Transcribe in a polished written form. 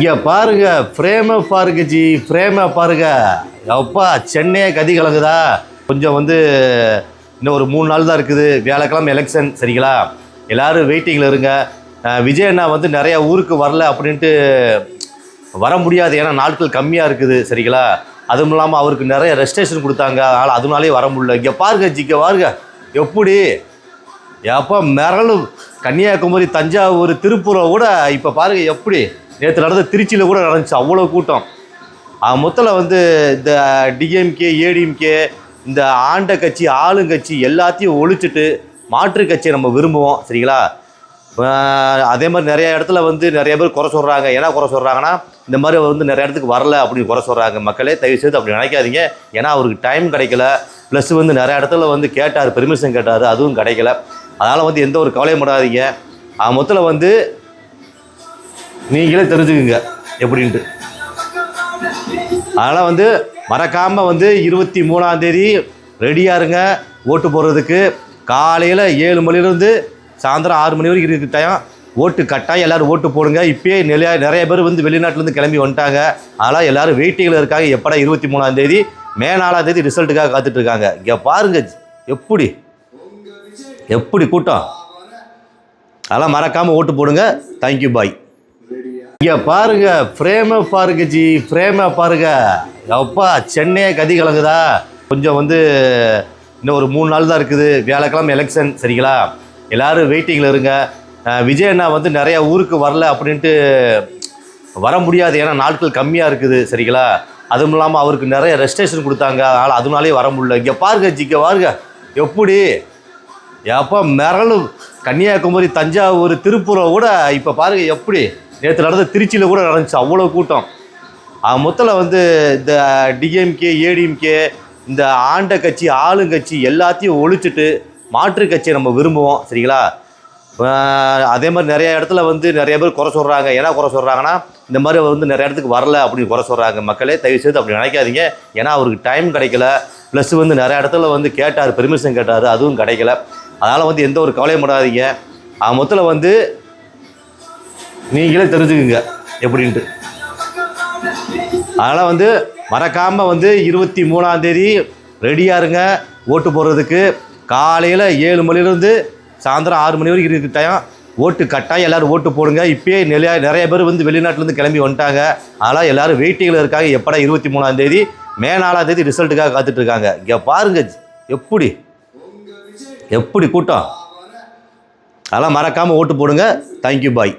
இங்க பாருங்க, ஃப்ரேமை பாருங்க ஜி, ஃப்ரேமை பாருங்க. அப்பா சென்னையே கதி கலங்குதா. கொஞ்சம் இன்னும் ஒரு 3 நாள் தான் இருக்குது. வியாழக்கிழமை எலெக்ஷன், சரிங்களா? எல்லாரும் வெயிட்டிங்கில் இருங்க. விஜய் அண்ணா நிறைய ஊருக்கு வரல அப்படின்ட்டு வர முடியாது, ஏன்னா நாட்கள் கம்மியாக இருக்குது, சரிங்களா? அதுவும் இல்லாமல் அவருக்கு நிறைய ரெஸ்ட்ரிக்ஷன் கொடுத்தாங்க, அதனால் அதனாலே வர முடியல. இங்கே பாருங்க ஜி, இங்கே பாருங்க எப்படி எப்போ மிரளும். கன்னியாகுமரி, தஞ்சாவூர், திருப்பூரை கூட இப்போ பாருங்கள் எப்படி. நேற்று நடந்த திருச்சியில் கூட நடந்துச்சு, அவ்வளோ கூட்டம். மொத்தத்தில் இந்த டிஎம்கே, ஏடிஎம்கே, இந்த ஆண்ட கட்சி, ஆளுங்கட்சி எல்லாத்தையும் ஒழிச்சிட்டு மாற்று கட்சியை நம்ம விரும்புவோம், சரிங்களா? அதே மாதிரி நிறைய இடத்துல நிறைய பேர் குறை சொல்கிறாங்க. ஏன்னா குறை சொல்கிறாங்கன்னா, இந்த மாதிரி நிறைய இடத்துக்கு வரல அப்படின்னு குறை சொல்கிறாங்க. மக்களே தயவுசெய்து அப்படி நினைக்காதீங்க. ஏன்னா அவருக்கு டைம் கிடைக்கல. ப்ளஸ் நிறைய இடத்துல கேட்டார், பெர்மிஷன் கேட்டார், அதுவும் கிடைக்கல. அதனால் எந்த ஒரு கவலையும் படாதீங்க. மொத்தத்தில் நீங்களே தெரிஞ்சுக்குங்க எப்படின்ட்டு. அதனால் மறக்காமல் 23ஆம் தேதி ரெடியாக இருங்க ஓட்டு போடுறதுக்கு. காலையில் 7 மணிலேருந்து சாயந்தரம் 6 மணி வரைக்கும் இருக்கிற டைம் ஓட்டு கட்டாயம் எல்லோரும் ஓட்டு போடுங்க. இப்போயே நிறைய பேர் வெளிநாட்டிலேருந்து கிளம்பி வந்துட்டாங்க. அதனால் எல்லோரும் வெயிட்டிங்கில் இருக்காங்க. எப்படா 23ஆம் தேதி, மே 4ஆம் தேதி ரிசல்ட்டுக்காக காத்துட்ருக்காங்க. இங்கே பாருங்க எப்படி கூட்டம். அதெல்லாம் மறக்காமல் ஓட்டு போடுங்க. தேங்க்யூ, பாய். இங்கே பாருங்க, ஃப்ரேமை பாருங்க ஜி, ஃப்ரேமை பாருங்க. அப்பா சென்னையே கதி கலங்குதா. கொஞ்சம் இன்னும் ஒரு 3 நாள் தான் இருக்குது. வியாழக்கிழமை எலெக்ஷன், சரிங்களா? எல்லோரும் வெயிட்டிங்கில் இருங்க. விஜய் அண்ணா நிறைய ஊருக்கு வரல அப்படின்ட்டு வர முடியாது, ஏன்னா நாட்கள் கம்மியாக இருக்குது, சரிங்களா? அதுவும் இல்லாமல் அவருக்கு நிறைய ரெஸ்ட்ரிக்ஷன் கொடுத்தாங்க, அதனால் அதனாலே வர முடியல. இங்கே பாருங்க ஜி, இங்கே பாருங்க எப்படி எப்போ மிரளும். கன்னியாகுமரி, தஞ்சாவூர், திருப்பூரை கூட இப்போ பாருங்கள் எப்படி. நேற்று நடந்த திருச்சியில் கூட நடந்துச்சு, அவ்வளோ கூட்டம். மொத்தத்தில் இந்த டிஎம்கே, ஏடிஎம்கே, இந்த ஆண்ட கட்சி, ஆளுங்கட்சி எல்லாத்தையும் ஒழிச்சிட்டு மாற்று கட்சியை நம்ம விரும்புவோம், சரிங்களா? அதே மாதிரி நிறைய இடத்துல நிறைய பேர் குறை சொல்கிறாங்க. ஏன்னா குறை சொல்கிறாங்கன்னா, இந்த மாதிரி நிறைய இடத்துக்கு வரல அப்படின்னு குறை சொல்கிறாங்க. மக்களே தயவுசெய்து அப்படி நினைக்காதீங்க. ஏன்னா அவருக்கு டைம் கிடைக்கல. ப்ளஸ் நிறைய இடத்துல கேட்டார், பெர்மிஷன் கேட்டார், அதுவும் கிடைக்கல. அதனால் எந்த ஒரு கவலையும் படாதீங்க. மொத்தத்தில் நீங்களே தெரிஞ்சுக்குங்க எப்படின்ட்டு. அதனால் மறக்காமல் 23ஆம் தேதி ரெடியாக இருங்க ஓட்டு போடுறதுக்கு. காலையில் 7 மணிலேருந்து சாயந்தரம் 6 மணி வரைக்கும் இருக்கிற டைம் ஓட்டு கட்டாயம் எல்லோரும் ஓட்டு போடுங்க. இப்போயே நிறைய பேர் வெளிநாட்டிலேருந்து கிளம்பி வந்துட்டாங்க. அதனால் எல்லோரும் வெயிட்டிங்கில் இருக்காங்க. எப்படா 23ஆம் தேதி, மே 4ஆம் தேதி ரிசல்ட்டுக்காக காத்துட்ருக்காங்க. இங்கே பாருங்க எப்படி கூட்டம். அதெல்லாம் மறக்காமல் ஓட்டு போடுங்க. தேங்க்யூ, பாய்.